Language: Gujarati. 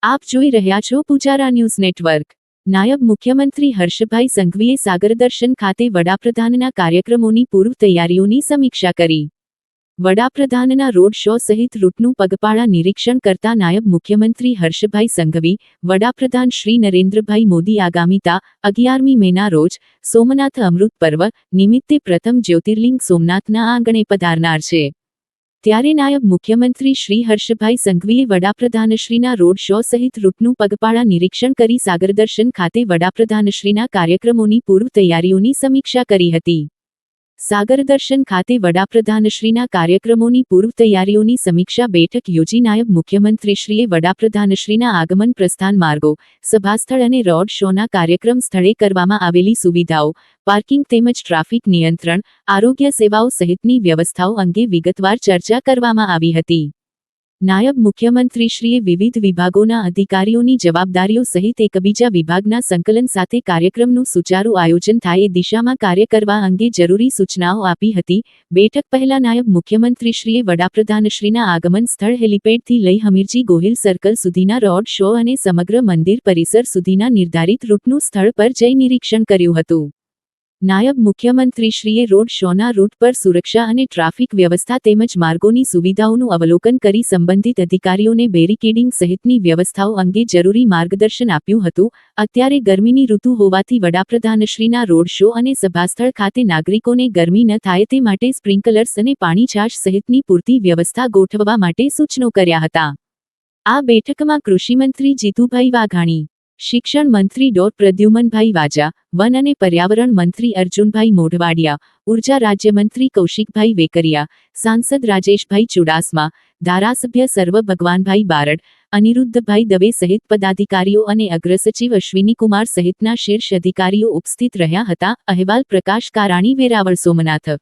આપ જોઈ રહ્યા છો પુજારા ન્યૂઝ નેટવર્ક। નાયબ મુખ્યમંત્રી હર્ષભાઈ સંઘવીએ સાગરદર્શન ખાતે વડાપ્રધાનના કાર્યક્રમોની પૂર્વ તૈયારીઓની સમીક્ષા કરી। વડાપ્રધાનના રોડ શો સહિત રૂટનું પગપાળા નિરીક્ષણ કરતા નાયબ મુખ્યમંત્રી હર્ષભાઈ સંઘવી, વડાપ્રધાન શ્રી નરેન્દ્રભાઈ મોદી આગામી તા 11મી મેના રોજ સોમનાથ અમૃત પર્વ નિમિત્તે પ્રથમ જ્યોતિર્લિંગ સોમનાથના આંગણે પધારનાર છે। ત્યારે નાયબ મુખ્યમંત્રી શ્રી હર્ષભાઈ સંઘવીએ વડાપ્રધાનશ્રીના રોડ શો સહિત રૂટનું પગપાળા નિરીક્ષણ કરી સાગરદર્શન ખાતે વડાપ્રધાનશ્રીના કાર્યક્રમોની પૂર્વ તૈયારીઓની સમીક્ષા કરી હતી। સાગરદર્શન ખાતે વડાપ્રધાનશ્રીના કાર્યક્રમોની પૂર્વ તૈયારીઓની સમીક્ષા બેઠક યોજી નાયબ મુખ્યમંત્રીશ્રીએ વડાપ્રધાનશ્રીના આગમન પ્રસ્થાન માર્ગો, સભાસ્થળ અને રોડ શોના કાર્યક્રમ સ્થળે કરવામાં આવેલી સુવિધાઓ, પાર્કિંગ તેમજ ટ્રાફિક નિયંત્રણ, આરોગ્ય સેવાઓ સહિતની વ્યવસ્થાઓ અંગે વિગતવાર ચર્ચા કરવામાં આવી હતી। નાયબ મુખ્યમંત્રીશ્રીએ વિવિધ વિભાગોના અધિકારીઓની જવાબદારીઓ સહિત એકબીજા વિભાગના સંકલન સાથે કાર્યક્રમનું સુચારુ આયોજન થાય એ દિશામાં કાર્ય કરવા અંગે જરૂરી સૂચનાઓ આપી હતી। બેઠક પહેલા નાયબ મુખ્યમંત્રીશ્રીએ વડાપ્રધાનશ્રીના આગમન સ્થળ હેલિપેડથી લઈ હમીરજી ગોહિલ સર્કલ સુધીના રોડ શો અને સમગ્ર મંદિર પરિસર સુધીના નિર્ધારિત રૂટનું સ્થળ પર જઈ નિરીક્ષણ કર્યું હતું। નાયબ મુખ્યમંત્રીશ્રીએ રોડ શોના રૂટ પર સુરક્ષા અને ટ્રાફિક વ્યવસ્થા તેમજ માર્ગોની સુવિધાઓનું અવલોકન કરી સંબંધિત અધિકારીઓને બેરિકેડિંગ સહિતની વ્યવસ્થાઓ અંગે જરૂરી માર્ગદર્શન આપ્યું હતું। અત્યારે ગરમીની ઋતુ હોવાથી વડાપ્રધાનશ્રીના રોડ શો અને સભાસ્થળ ખાતે નાગરિકોને ગરમી ન થાય તે માટે સ્પ્રિંકલર્સ અને પાણીછાશ સહિતની પૂરતી વ્યવસ્થા ગોઠવવા માટે સૂચનો કર્યા હતા। આ બેઠકમાં કૃષિમંત્રી જીતુભાઈ વાઘાણી, શિક્ષણ મંત્રી ડો. પ્રદ્યુમનભાઈ વાજા, વન અને પર્યાવરણ મંત્રી અર્જુનભાઈ મોઢવાડિયા, ઉર્જા રાજ્યમંત્રી કૌશિકભાઈ વેકરિયા, સાંસદ રાજેશભાઈ ચુડાસમા, ધારાસભ્ય સર્વ ભગવાનભાઈ બારડ, અનિરુદ્ધભાઈ દવે સહિત પદાધિકારીઓ અને અગ્રસચિવ અશ્વિનીકુમાર સહિતના શીર્ષ અધિકારીઓ ઉપસ્થિત રહ્યા હતા। અહેવાલ પ્રકાશ કારાણી, વેરાવળ, સોમનાથ।